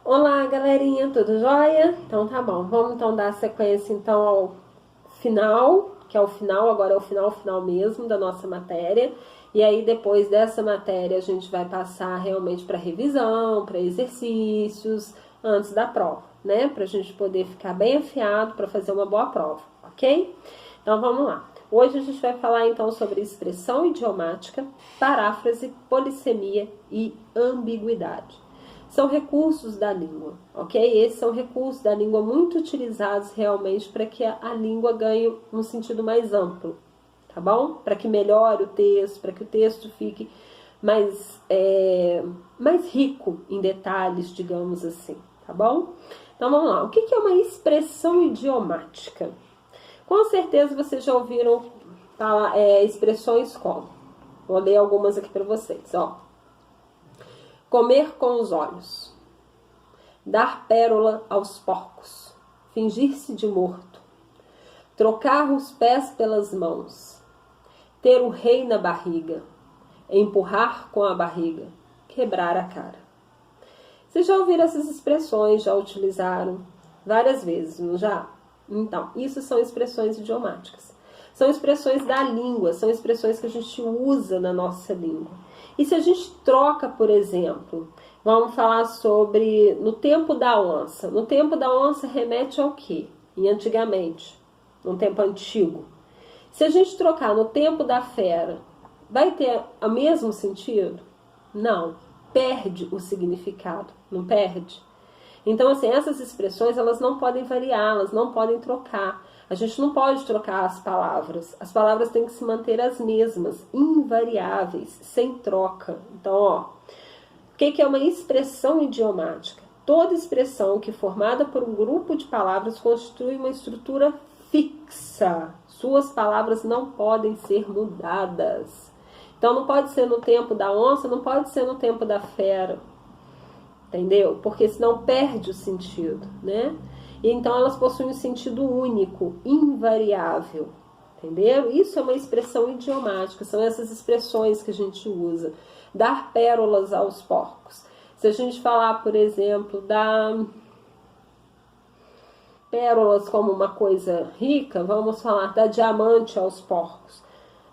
Olá, galerinha, tudo jóia? Então tá bom, vamos então dar sequência então ao final, que é o final, agora é o final mesmo da nossa matéria. E aí depois dessa matéria a gente vai passar realmente para revisão, para exercícios antes da prova, né? Pra gente poder ficar bem afiado para fazer uma boa prova, ok? Então vamos lá. Hoje a gente vai falar então sobre expressão idiomática, paráfrase, polissemia e ambiguidade. São recursos da língua, ok? Esses são recursos da língua muito utilizados realmente para que a língua ganhe um sentido mais amplo, tá bom? Para que melhore o texto, para que o texto fique mais rico em detalhes, digamos assim, tá bom? Então vamos lá, o que é uma expressão idiomática? Com certeza vocês já ouviram falar, expressões como, vou ler algumas aqui para vocês, ó. Comer com os olhos, dar pérola aos porcos, fingir-se de morto, trocar os pés pelas mãos, ter o rei na barriga, empurrar com a barriga, quebrar a cara. Vocês já ouviram essas expressões, já utilizaram várias vezes, não já? Então, isso são expressões idiomáticas. São expressões da língua, são expressões que a gente usa na nossa língua. E se a gente troca, por exemplo, vamos falar sobre no tempo da onça. No tempo da onça remete ao quê? E antigamente, no tempo antigo. Se a gente trocar no tempo da fera, vai ter o mesmo sentido? Não, perde o significado, não perde? Então, assim, essas expressões, elas não podem variar, elas não podem trocar. A gente não pode trocar as palavras têm que se manter as mesmas, invariáveis, sem troca. Então, ó, o que é uma expressão idiomática? Toda expressão que, formada por um grupo de palavras, constitui uma estrutura fixa. Suas palavras não podem ser mudadas. Então, não pode ser no tempo da onça, não pode ser no tempo da fera. Entendeu? Porque senão perde o sentido, né? E então elas possuem um sentido único, invariável, entendeu? Isso é uma expressão idiomática, são essas expressões que a gente usa. Dar pérolas aos porcos. Se a gente falar, por exemplo, dar pérolas como uma coisa rica, vamos falar dar diamante aos porcos.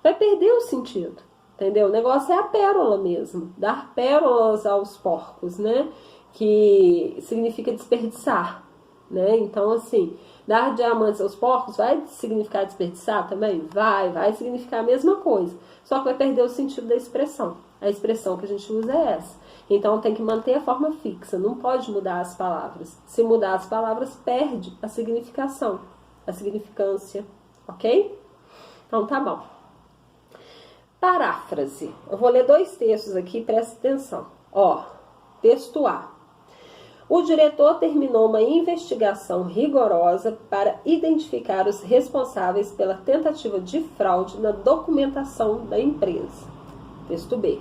Vai perder o sentido, entendeu? O negócio é a pérola mesmo, dar pérolas aos porcos, né? Que significa desperdiçar. Né? Então, assim, dar diamantes aos porcos vai significar desperdiçar também? Vai significar a mesma coisa, só que vai perder o sentido da expressão. A expressão que a gente usa é essa. Então, tem que manter a forma fixa, não pode mudar as palavras. Se mudar as palavras, perde a significação, a significância, ok? Então, tá bom. Paráfrase. Eu vou ler dois textos aqui, presta atenção. Ó, texto A. O diretor terminou uma investigação rigorosa para identificar os responsáveis pela tentativa de fraude na documentação da empresa. Texto B.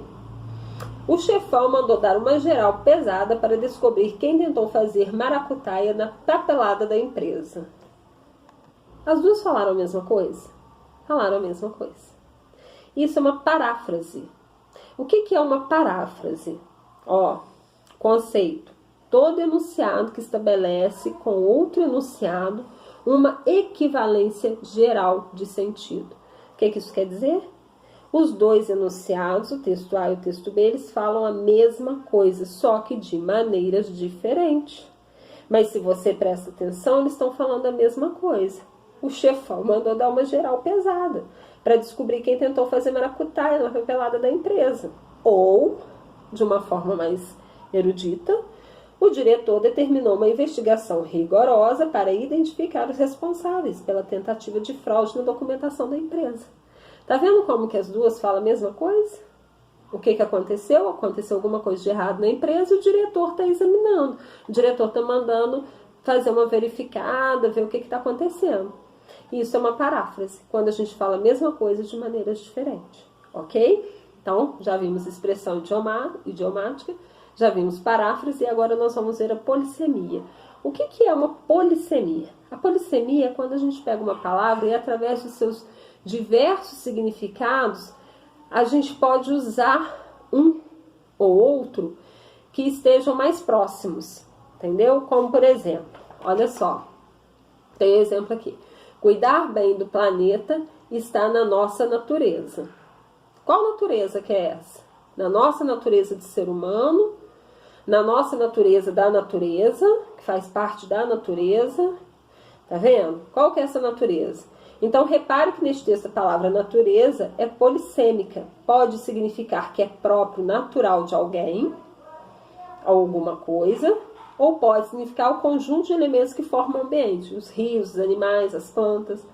O chefão mandou dar uma geral pesada para descobrir quem tentou fazer maracutaia na papelada da empresa. As duas falaram a mesma coisa? Falaram a mesma coisa. Isso é uma paráfrase. O que é uma paráfrase? Ó, conceito. Todo enunciado que estabelece com outro enunciado uma equivalência geral de sentido. O que isso quer dizer? Os dois enunciados, o texto A e o texto B, eles falam a mesma coisa, só que de maneiras diferentes. Mas se você presta atenção, eles estão falando a mesma coisa. O chefão mandou dar uma geral pesada para descobrir quem tentou fazer maracutaia na papelada da empresa. Ou, de uma forma mais erudita, o diretor determinou uma investigação rigorosa para identificar os responsáveis pela tentativa de fraude na documentação da empresa. Tá vendo como que as duas falam a mesma coisa? O que aconteceu? Aconteceu alguma coisa de errado na empresa e o diretor está examinando. O diretor está mandando fazer uma verificada, ver o que está acontecendo. Isso é uma paráfrase, quando a gente fala a mesma coisa de maneiras diferentes, ok? Então, já vimos expressão idiomática, já vimos paráfrase e agora nós vamos ver a polissemia. O que é uma polissemia? A polissemia é quando a gente pega uma palavra e através dos seus diversos significados, a gente pode usar um ou outro que estejam mais próximos, entendeu? Como, por exemplo, olha só, tem um exemplo aqui. Cuidar bem do planeta está na nossa natureza. Qual natureza que é essa? Na nossa natureza de ser humano, na nossa natureza da natureza, que faz parte da natureza. Tá vendo? Qual que é essa natureza? Então, repare que neste texto a palavra natureza é polissêmica. Pode significar que é próprio, natural de alguém, alguma coisa, ou pode significar o conjunto de elementos que formam o ambiente, os rios, os animais, as plantas.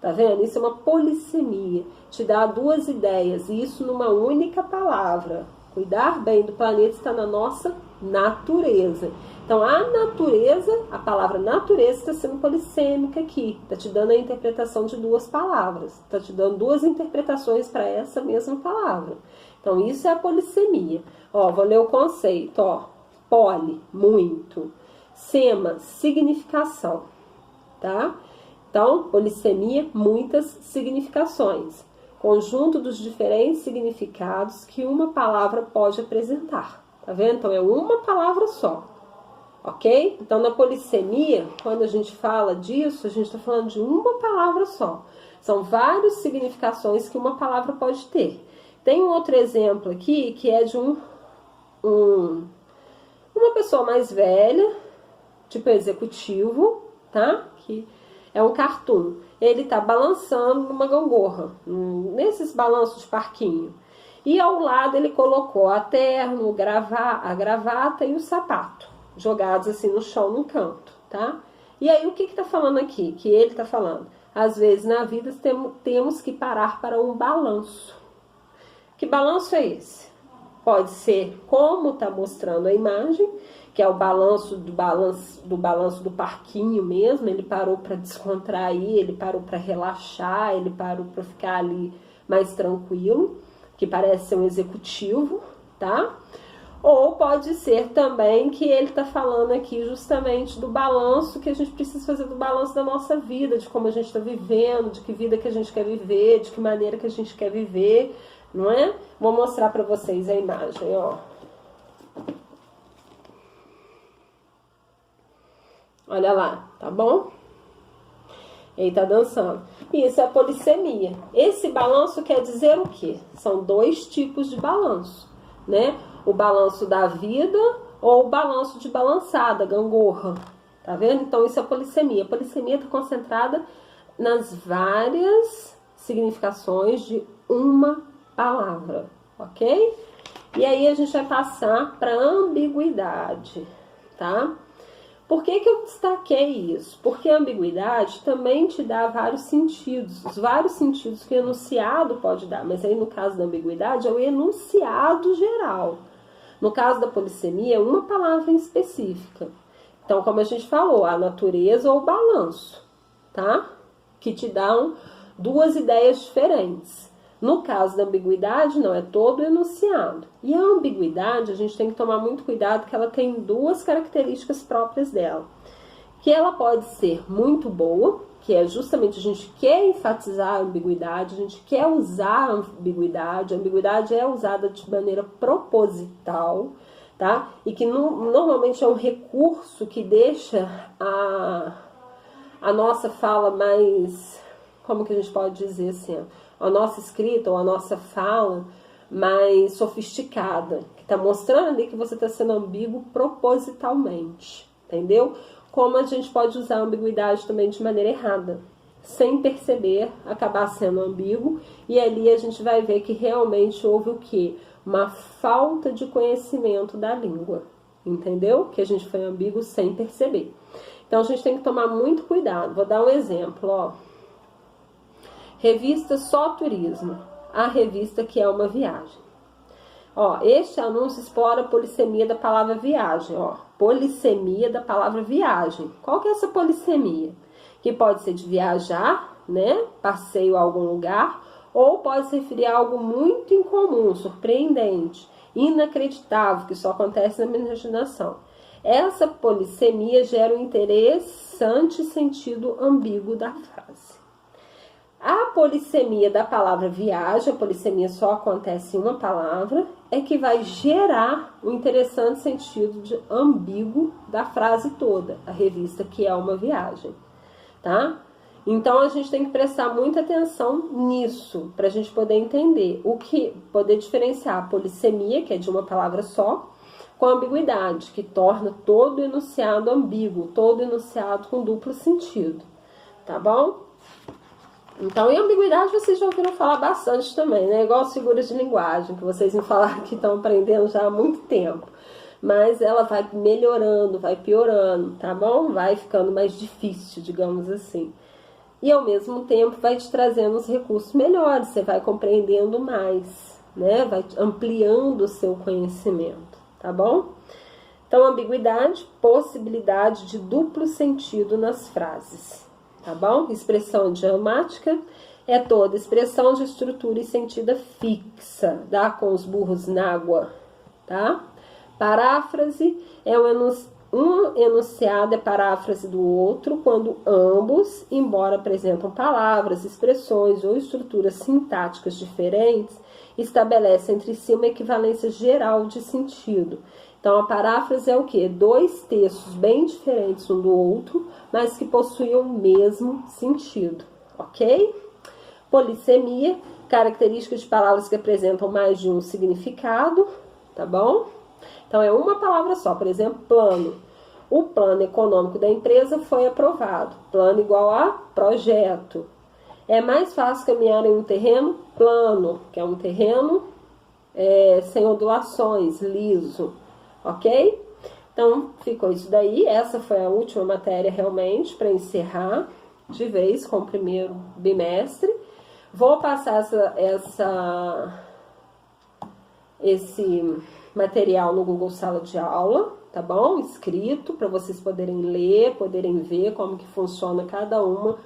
Tá vendo? Isso é uma polissemia. Te dá duas ideias, e isso numa única palavra. Cuidar bem do planeta está na nossa natureza. Então, a natureza, a palavra natureza está sendo polissêmica aqui. Está te dando a interpretação de duas palavras. Está te dando duas interpretações para essa mesma palavra. Então, isso é a polissemia. Ó, vou ler o conceito, ó. Poli, muito. Sema, significação. Tá? Então, polissemia, muitas significações. Conjunto dos diferentes significados que uma palavra pode apresentar. Tá vendo? Então, é uma palavra só. Ok? Então, na polissemia, quando a gente fala disso, a gente está falando de uma palavra só. São várias significações que uma palavra pode ter. Tem um outro exemplo aqui, que é de uma pessoa mais velha, tipo executivo, tá? Que é um cartoon. Ele está balançando numa gangorra, nesses balanços de parquinho. E ao lado ele colocou a terno, a gravata e o sapato, jogados assim no chão, num canto, tá? E aí o que está falando aqui? Que ele está falando. Às vezes na vida temos que parar para um balanço. Que balanço é esse? Pode ser como está mostrando a imagem, que é o balanço do parquinho mesmo. Ele parou para descontrair, ele parou para relaxar, ele parou para ficar ali mais tranquilo, que parece ser um executivo, tá? Ou pode ser também que ele está falando aqui justamente do balanço, que a gente precisa fazer do balanço da nossa vida, de como a gente está vivendo, de que vida que a gente quer viver, de que maneira que a gente quer viver, não é? Vou mostrar para vocês a imagem, ó. Olha lá, tá bom? Ele tá dançando. Isso é polissemia. Esse balanço quer dizer o quê? São dois tipos de balanço, né? O balanço da vida ou o balanço de balançada, gangorra. Tá vendo? Então isso é polissemia. A polissemia está concentrada nas várias significações de uma palavra, ok? E aí a gente vai passar para ambiguidade, tá? Por que eu destaquei isso? Porque a ambiguidade também te dá vários sentidos. Os vários sentidos que o enunciado pode dar. Mas aí no caso da ambiguidade é o enunciado geral. No caso da polissemia é uma palavra em específica. Então, como a gente falou, a natureza ou o balanço, tá? Que te dão duas ideias diferentes. No caso da ambiguidade, não, é todo enunciado. E a ambiguidade, a gente tem que tomar muito cuidado, que ela tem duas características próprias dela. Que ela pode ser muito boa, que é justamente a gente quer enfatizar a ambiguidade, a gente quer usar a ambiguidade é usada de maneira proposital, tá? E que normalmente é um recurso que deixa a nossa fala mais, como que a gente pode dizer assim, a nossa escrita ou a nossa fala mais sofisticada, que está mostrando ali que você está sendo ambíguo propositalmente, entendeu? Como a gente pode usar a ambiguidade também de maneira errada, sem perceber, acabar sendo ambíguo, e ali a gente vai ver que realmente houve o quê? Uma falta de conhecimento da língua, entendeu? Que a gente foi ambíguo sem perceber. Então a gente tem que tomar muito cuidado. Vou dar um exemplo, ó. Revista Só Turismo, a revista que é uma viagem. Ó, este anúncio explora a polissemia da palavra viagem, ó. Polissemia da palavra viagem. Qual que é essa polissemia? Que pode ser de viajar, né? Passeio a algum lugar, ou pode se referir a algo muito incomum, surpreendente, inacreditável, que só acontece na minha imaginação. Essa polissemia gera um interessante sentido ambíguo da frase. A polissemia da palavra viagem, a polissemia só acontece em uma palavra, é que vai gerar o interessante sentido de ambíguo da frase toda, a revista que é uma viagem, tá? Então a gente tem que prestar muita atenção nisso, para a gente poder entender poder diferenciar a polissemia, que é de uma palavra só, com a ambiguidade, que torna todo enunciado ambíguo, todo enunciado com duplo sentido, tá bom? Então, em ambiguidade vocês já ouviram falar bastante também, né? Igual as figuras de linguagem, que vocês me falaram que estão aprendendo já há muito tempo. Mas ela vai melhorando, vai piorando, tá bom? Vai ficando mais difícil, digamos assim. E ao mesmo tempo vai te trazendo os recursos melhores, você vai compreendendo mais, né? Vai ampliando o seu conhecimento, tá bom? Então, ambiguidade, possibilidade de duplo sentido nas frases, tá bom? Expressão idiomática é toda expressão de estrutura e sentido fixa, dá com os burros na água, tá? Paráfrase é um enunciado é paráfrase do outro quando ambos, embora apresentam palavras, expressões ou estruturas sintáticas diferentes, estabelecem entre si uma equivalência geral de sentido. Então, a paráfrase é o quê? Dois textos bem diferentes um do outro, mas que possuem o mesmo sentido, ok? Polissemia, característica de palavras que apresentam mais de um significado, tá bom? Então, é uma palavra só, por exemplo, plano. O plano econômico da empresa foi aprovado. Plano igual a projeto. É mais fácil caminhar em um terreno plano, que é um terreno sem ondulações, liso. Ok? Então, ficou isso daí. Essa foi a última matéria realmente para encerrar de vez com o primeiro bimestre. Vou passar esse material no Google Sala de Aula, tá bom? Escrito, para vocês poderem ler, poderem ver como que funciona cada uma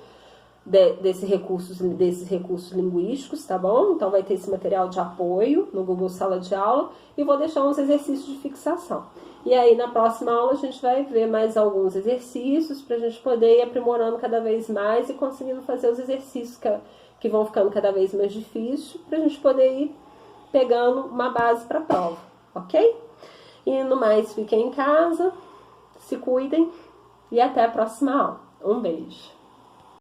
desses recursos linguísticos, tá bom? Então vai ter esse material de apoio no Google Sala de Aula e vou deixar uns exercícios de fixação. E aí na próxima aula a gente vai ver mais alguns exercícios para a gente poder ir aprimorando cada vez mais e conseguindo fazer os exercícios que vão ficando cada vez mais difíceis para a gente poder ir pegando uma base para a prova, ok? E no mais, fiquem em casa, se cuidem e até a próxima aula. Um beijo!